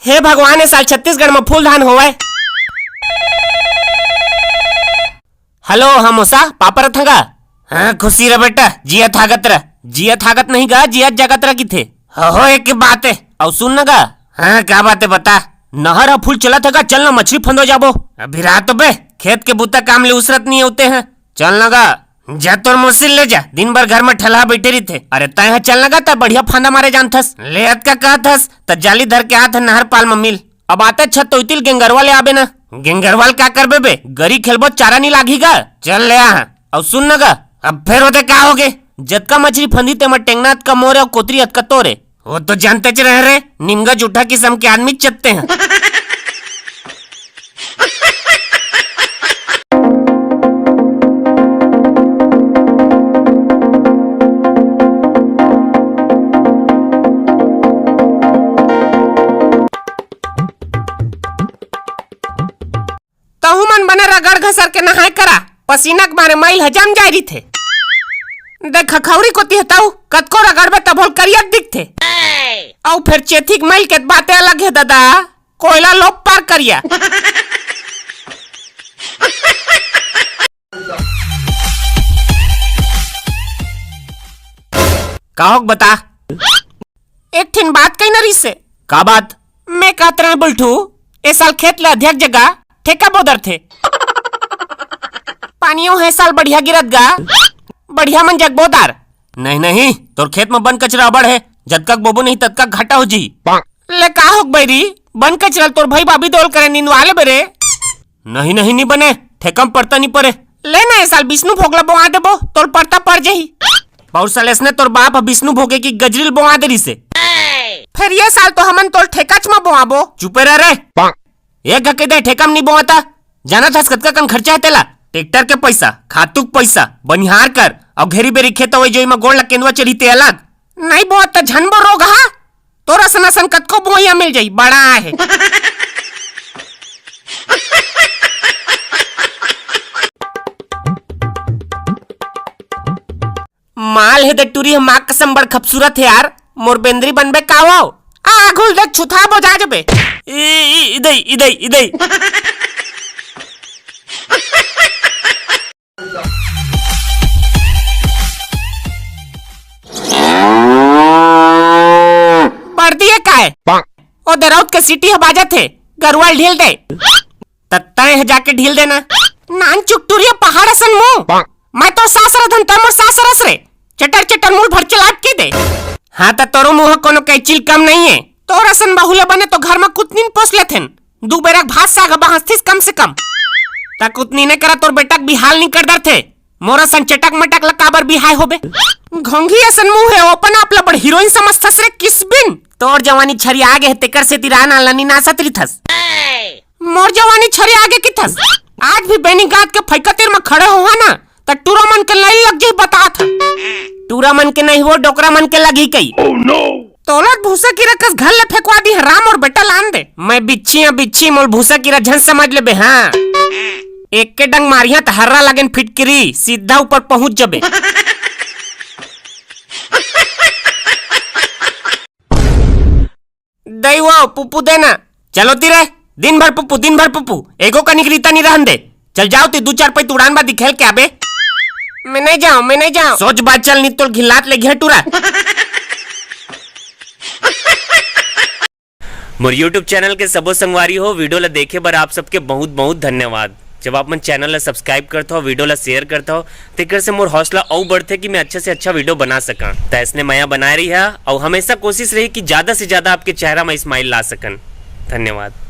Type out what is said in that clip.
हे भगवान, इस साल छत्तीसगढ़ में फूल धान होवे। हेलो, हम मोसा पापा रथंगा। हाँ खुशी रह बेटा, जिया थागत रह। जिया थागत नहीं गा, जिया जगत रह की थे। हो एक बात है और सुन न गा। हाँ क्या बात है बता। नहर फूल चला था, चल ना मछली फंदो जाबो। अभी रात बे खेत के बुता काम ले उसरत नहीं होते हैं। चल लगा जा, तोर मुसिल ले जा, दिन भर घर में ठलहा बैठे रही थे। अरे तय चल लगा था, बढ़िया फांदा मारे जान थस। ले अत का कहा थस त जाली धर के आत नहर पाल में मिल। अब आते छत तो इतिल गेंगरवा ले आबे ना। गेंगरवाल क्या करबे बे, गरी खेलबो चारा नहीं लागीगा। चल ले आ और सुन न गा, अब फिर होते क्या होगे। जतका मछली फंदी ते में टेंगना का मोरे और कोतरी अत का तोरे। वो तो जानते च रह रहे, निमगा जूठा किस्म के आदमी चलते हैं। तहु मन बने रगड़ घसर के नहाय करा, पसीना के मारे मैल हजाम जा रही थे। देख खखौरी कोती हताऊ कतको रगड़बे तभोल करिया दिखथे। औ फिर चेथिक मैल के बातें अलग है दादा, कोयला लोप पार करिया। काहोक बता। एक ठिन बात कही नरी से। का बात? मैं कहत रहा बुलठू, इस साल खेत ला अध्यक्ष जगह ठेका बोदर थे। पानियों है साल बढ़िया गिरत गा, बढ़िया मन जग बोदार। नहीं नहीं, तोर खेत में बन कचरा अबड़ है, जब तक बोबो नहीं तब तक घाटा हो जी। ले का होक बैरी, बन कचरा तोर भाई भाभी दोल करे नींदवाले बेरे। नहीं नहीं नहीं बने, ठेकम पड़ता नहीं पड़े। ले ना इस साल विष्णु भोगला बोआ देबो, तोर पड़ता पड़ जाही। बहुत साल इसने तोर बाप विष्णु भोगे की गजरिल बोआ देरी से। फिर ये साल तो हमन तोर ठेकाच में बोआबो। चुपे रह रे, एक घके दे ठेकम नहीं बोआता। जाना था कतका कन खर्चा है तेला, ट्रैक्टर के पैसा, खातुक पैसा, बनिहार कर और घेरी बेरी खेत वही जो में गोड़ ला केंदुआ चढ़ीते अलग। नहीं बहुत त झनबो रोग हा, तोरा सना सन कतको बोइया मिल जाई, बड़ा है। माल है टूरी हम माँ कसम बड़ खूबसूरत है यार, मोर बेंद्री बनबे काओ। आ घुल दे छुथा बोझा जबे। Idai Idai Idai. बढ़दिए काहे? ओ दरौत के सिटी है बाजा थे, गरुवाल ढील दे। तत्ताए है जाके ढील देना। नान चुकटुरिया पहाड़ असन मुंह। मैं तो सासरा धन तमो सासरस रे। चटर चटर मूल भर चलाट के दे। हाँ त तोरो मुंह कोनो कैचिल कम नहीं है। तोरा सन बहुले बने तो घर में कुतनीन पोस लेथेन, दू बेरक भात साग बहस्थिस कम से कम। ता कुतनी ने करा तोर बेटक भी हाल नहीं कर दर थे। मोरा सन चटक मटक लकाबर भी हाय होबे। घोंघी असन मुंह है, ओपन आप ला बड़ हीरोइन समझथस रे किस बिन। तोर जवानी छरी आगे है तेकर से तिराना लनी नासत रही थस। मोर जवानी छरी आगे की थस। आज भी बेनी गात के फैकतेर में खड़े हुआ ना त टूरा मन के नहीं लग जाई बता था। टूरा मन के नहीं, वो डोकरा मन के लगी कई। oh, no. तोलत भूसा की रकस घर ले फेंकवा दी, राम और बेटा लान दे। मैं बिच्छी मोल भूसा की रझन समझ ले बे। हाँ एक के डंग मारिया त हर्रा लगन फिटकरी सीधा ऊपर पहुंच जबे। दई वो पुप्पू देना। चलो तीरे दिन भर पुप्पू एगो का निकरीता नहीं रहन दे। चल जाओ ती 2-4 पैत उड़ान बा दिखेल के आबे। मैं नहीं जाऊं। सोच बात चल नहीं तो घिलात ले घे टूरा। मोर यूट्यूब चैनल के सबो संगवारी हो, वीडियो ला देखे बर आप सबके बहुत बहुत धन्यवाद। जब आप मन चैनल ला सब्सक्राइब करता हो, वीडियो ला शेयर करता हो, तेकर से मोर हौसला और बढ़ते कि मैं अच्छा से अच्छा वीडियो बना सका। तो इसने माया बनाए रही है और हमेशा कोशिश रही कि ज्यादा से ज्यादा आपके चेहरा में स्माइल ला सकन। धन्यवाद।